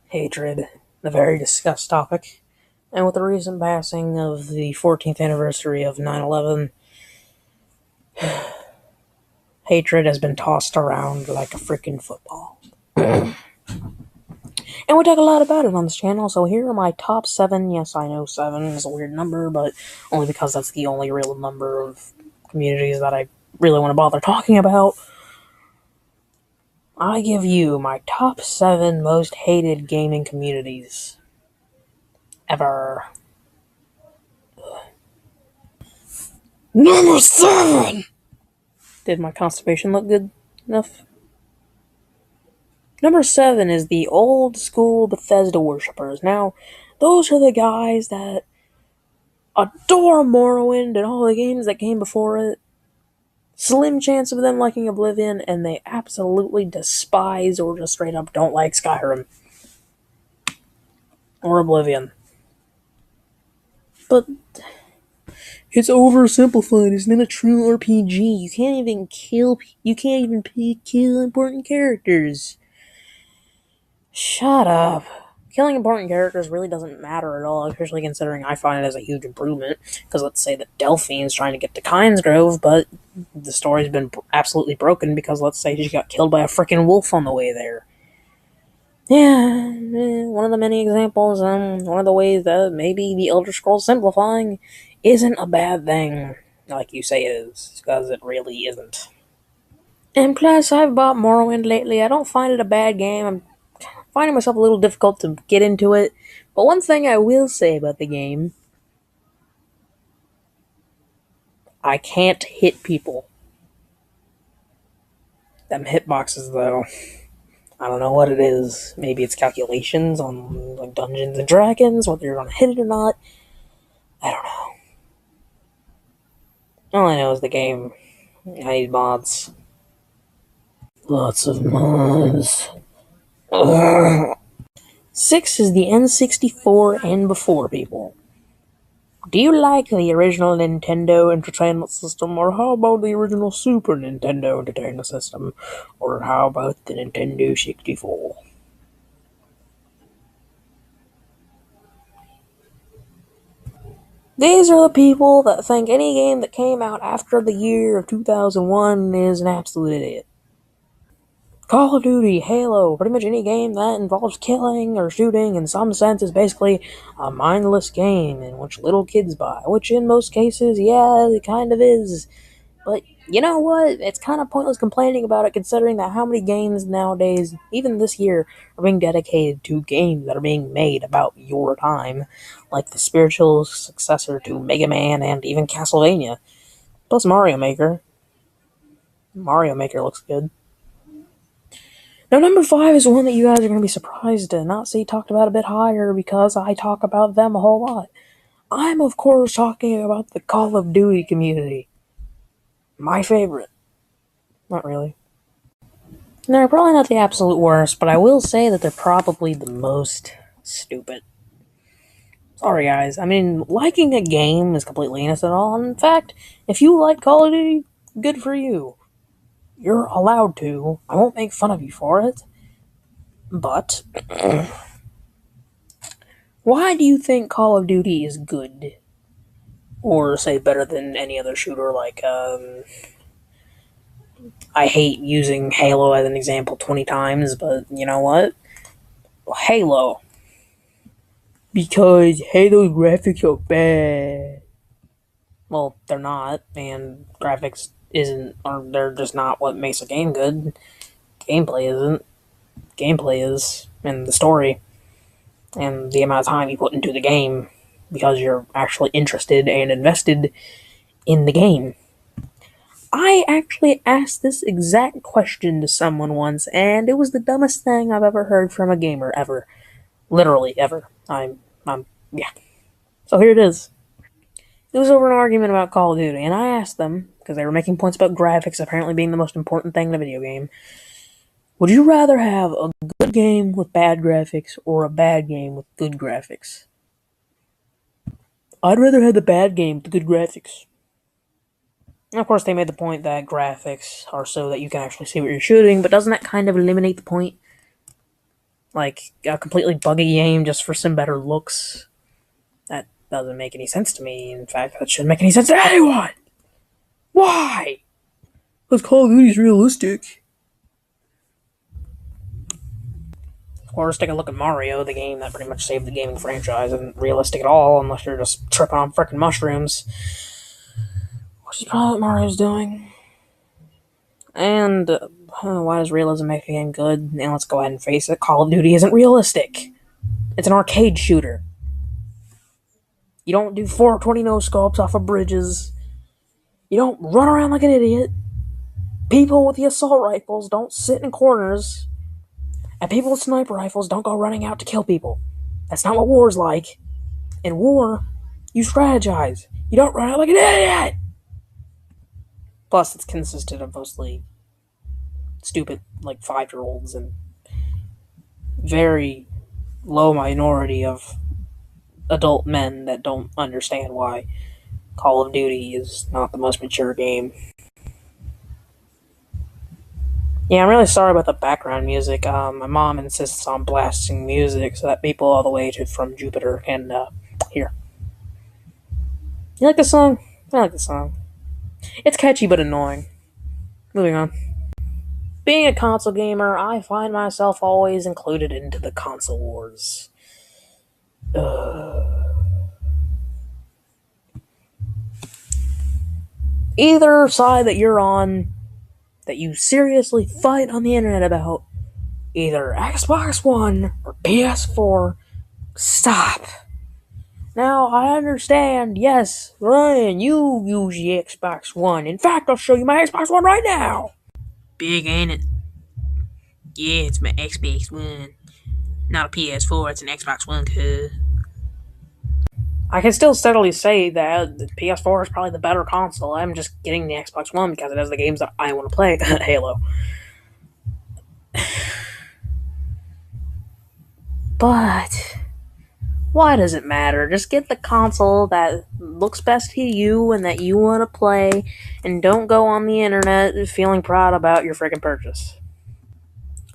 hatred, a very discussed topic. And with the recent passing of the 14th anniversary of 9/11, hatred has been tossed around like a freaking football. And we talk a lot about it on this channel, so here are my top 7. Yes, I know 7 is a weird number, but only because that's the only real number of communities that I really want to bother talking about. I give you my top 7 most hated gaming communities ever. Number 7! Did my constipation look good enough? Number 7 is the old school Bethesda worshippers. Now, those are the guys that adore Morrowind and all the games that came before it. Slim chance of them liking Oblivion, and they absolutely despise or just straight up don't like Skyrim. Or Oblivion. But it's oversimplified. It's not a true RPG. You can't even kill important characters. Shut up. Killing important characters really doesn't matter at all, especially considering I find it as a huge improvement. Because let's say that Delphine's trying to get to Kynesgrove, but the story's been absolutely broken because let's say she got killed by a freaking wolf on the way there. Yeah, one of the many examples, one of the ways that maybe the Elder Scrolls simplifying isn't a bad thing, like you say it is, because it really isn't. And plus, I've bought Morrowind lately. I don't find it a bad game. I'm finding myself a little difficult to get into it. But one thing I will say about the game, I can't hit people. Them hitboxes, though, I don't know what it is. Maybe it's calculations on like Dungeons and Dragons, whether you're gonna hit it or not. I don't know. All I know is the game. I need mods. Lots of mods. Ugh. 6 is the N64 and before, people. Do you like the original Nintendo Entertainment System, or how about the original Super Nintendo Entertainment System, or how about the Nintendo 64? These are the people that think any game that came out after the year of 2001 is an absolute idiot. Call of Duty, Halo, pretty much any game that involves killing or shooting in some sense is basically a mindless game in which little kids buy, which in most cases, yeah, it kind of is. But you know what? It's kind of pointless complaining about it considering that how many games nowadays, even this year, are being dedicated to games that are being made about your time, like the spiritual successor to Mega Man and even Castlevania. Plus Mario Maker. Mario Maker looks good. Now, number 5 is one that you guys are going to be surprised to not see talked about a bit higher because I talk about them a whole lot. I'm, of course, talking about the Call of Duty community. My favorite. Not really. They're probably not the absolute worst, but I will say that they're probably the most stupid. Sorry, guys. I mean, liking a game is completely innocent at all. And in fact, if you like Call of Duty, good for you. You're allowed to. I won't make fun of you for it. But why do you think Call of Duty is good? Or, say, better than any other shooter like, I hate using Halo as an example 20 times, but you know what? Halo. Because Halo's graphics are bad. Well, they're not, and graphics they're just not what makes a game good. Gameplay isn't. Gameplay is, and the story, and the amount of time you put into the game, because you're actually interested and invested in the game. I actually asked this exact question to someone once, and it was the dumbest thing I've ever heard from a gamer, ever. Literally, ever. Yeah. So here it is. It was over an argument about Call of Duty, and I asked them, because they were making points about graphics apparently being the most important thing in a video game, would you rather have a good game with bad graphics or a bad game with good graphics? I'd rather have the bad game with the good graphics. And of course, they made the point that graphics are so that you can actually see what you're shooting, but doesn't that kind of eliminate the point? Like, a completely buggy game just for some better looks. That doesn't make any sense to me. In fact, that shouldn't make any sense to anyone! Why? Because Call of Duty's realistic. Of course, take a look at Mario, the game that pretty much saved the gaming franchise, isn't realistic at all unless you're just tripping on frickin' mushrooms. Which is probably what Mario's doing. And why does realism make a game good? And let's go ahead and face it, Call of Duty isn't realistic. It's an arcade shooter. You don't do 420 no-scopes off of bridges. You don't run around like an idiot. People with the assault rifles don't sit in corners. And people with sniper rifles don't go running out to kill people. That's not what war's like. In war, you strategize. You don't run out like an idiot! Plus, it's consisted of mostly stupid, like, 5-year-olds and very low minority of adult men that don't understand why Call of Duty is not the most mature game. Yeah, I'm really sorry about the background music. My mom insists on blasting music so that people all the way from Jupiter can hear. You like this song? I like this song. It's catchy but annoying. Moving on. Being a console gamer, I find myself always included into the console wars. Either side that you're on, that you seriously fight on the internet about, either Xbox One or PS4, stop. Now, I understand, yes, Ryan, you use the Xbox One. In fact, I'll show you my Xbox One right now. Big, ain't it? Yeah, it's my Xbox One. Not a PS4, it's an Xbox One, cuz. I can still steadily say that the PS4 is probably the better console. I'm just getting the Xbox One because it has the games that I want to play. Halo. But why does it matter? Just get the console that looks best to you and that you want to play, and don't go on the internet feeling proud about your freaking purchase.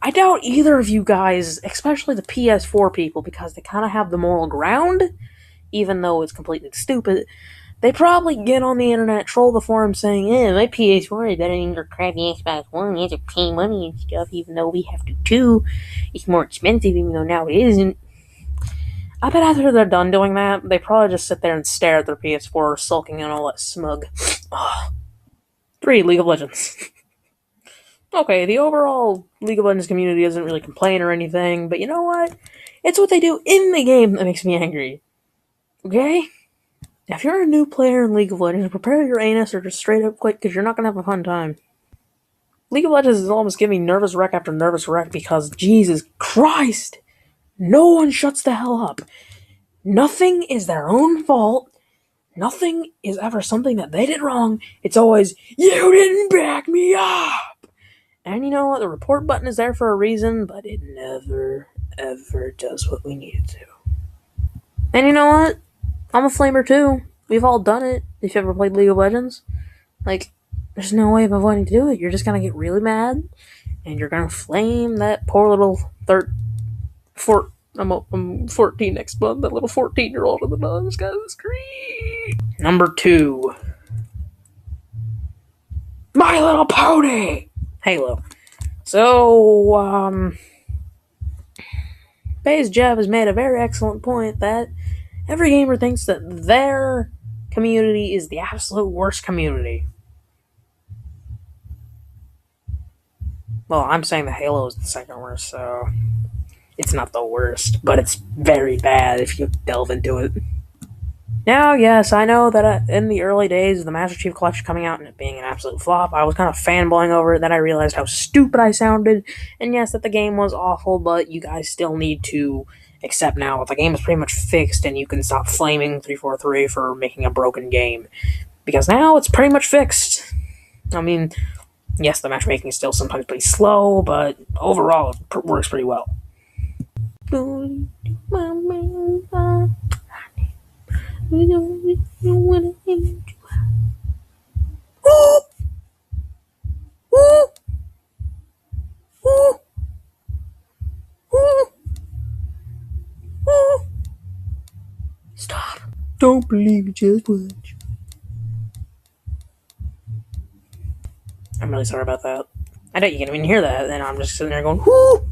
I doubt either of you guys, especially the PS4 people, because they kind of have the moral ground, even though it's completely stupid, they probably get on the internet, troll the forum saying, my PS4 is better than your crappy Xbox One, you have to pay money and stuff, even though we have to too. It's more expensive, even though now it isn't. I bet after they're done doing that, they probably just sit there and stare at their PS4, sulking and all that smug. 3. League of Legends. Okay, the overall League of Legends community doesn't really complain or anything, but you know what? It's what they do in the game that makes me angry. Okay? If you're a new player in League of Legends, prepare your anus or just straight up quit because you're not going to have a fun time. League of Legends is almost giving me nervous wreck after nervous wreck because, Jesus Christ, no one shuts the hell up. Nothing is their own fault. Nothing is ever something that they did wrong. It's always, you didn't back me up! And you know what? The report button is there for a reason, but it never, ever does what we need it to. And you know what? I'm a flamer too. We've all done it. If you ever played League of Legends, like, there's no way of avoiding to do it. You're just gonna get really mad, and you're gonna flame that poor little I'm 14 next month. That little 14-year-old in the nose got the screen. Number 2. My Little Pony! Halo. So, Baze Jeff has made a very excellent point that every gamer thinks that their community is the absolute worst community. Well, I'm saying that Halo is the second worst, so it's not the worst, but it's very bad if you delve into it. Now, yes, I know that in the early days of the Master Chief Collection coming out and it being an absolute flop, I was kind of fanboying over it, then I realized how stupid I sounded, and yes, that the game was awful, but you guys still need to accept now that the game is pretty much fixed and you can stop flaming 343 for making a broken game. Because now it's pretty much fixed. I mean, yes, the matchmaking is still sometimes pretty slow, but overall it works pretty well. Ooh! Ooh! Ooh! Ooh! Stop. Don't believe me, just watch. I'm really sorry about that. I know you can't even hear that, and I'm just sitting there going, whoo!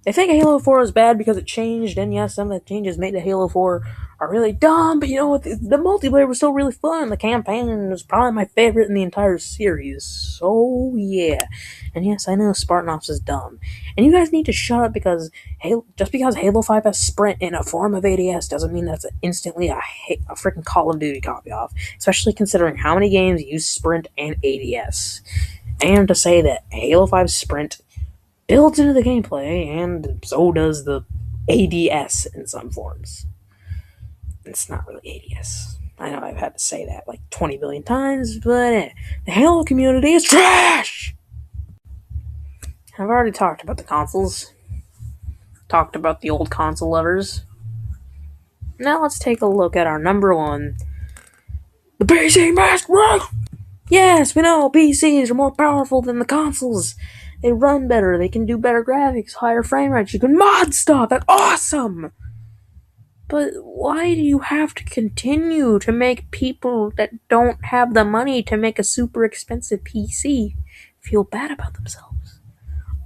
They think Halo 4 is bad because it changed, and yes, some of the changes made to Halo 4 are really dumb, but you know what? The multiplayer was still really fun. The campaign was probably my favorite in the entire series. So, yeah. And yes, I know Spartanops is dumb. And you guys need to shut up because just because Halo 5 has sprint in a form of ADS doesn't mean that's instantly a freaking Call of Duty copy off, especially considering how many games use sprint and ADS. And to say that Halo 5 sprint builds into the gameplay, and so does the ADS in some forms. It's not really ADS. I know I've had to say that like 20 billion times, but the Halo community is trash! I've already talked about the consoles. Talked about the old console lovers. Now let's take a look at our number one. The PC Master Race! Yes, we know PCs are more powerful than the consoles. They run better, they can do better graphics, higher frame rates, you can mod stuff, that's awesome! But why do you have to continue to make people that don't have the money to make a super expensive PC feel bad about themselves?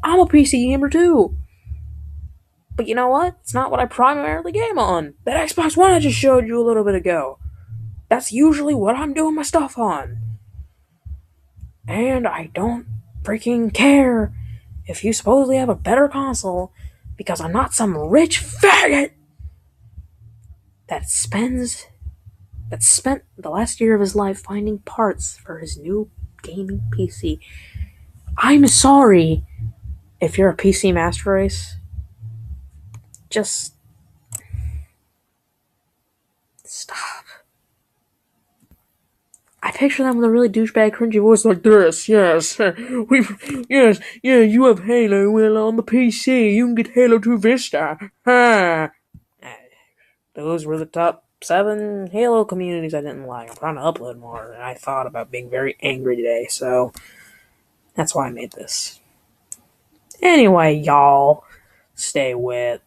I'm a PC gamer too. But you know what? It's not what I primarily game on. That Xbox One I just showed you a little bit ago. That's usually what I'm doing my stuff on. And I don't freaking care if you supposedly have a better console because I'm not some rich faggot that spent the last year of his life finding parts for his new gaming PC. I'm sorry if you're a PC Master Race. Just stop. I picture them with a really douchebag, cringy voice like this. Yes, you have Halo. Well, on the PC, you can get Halo 2 Vista. Ha! Those were the top 7 Halo communities I didn't like. I'm trying to upload more, and I thought about being very angry today, so that's why I made this. Anyway, y'all, stay wet.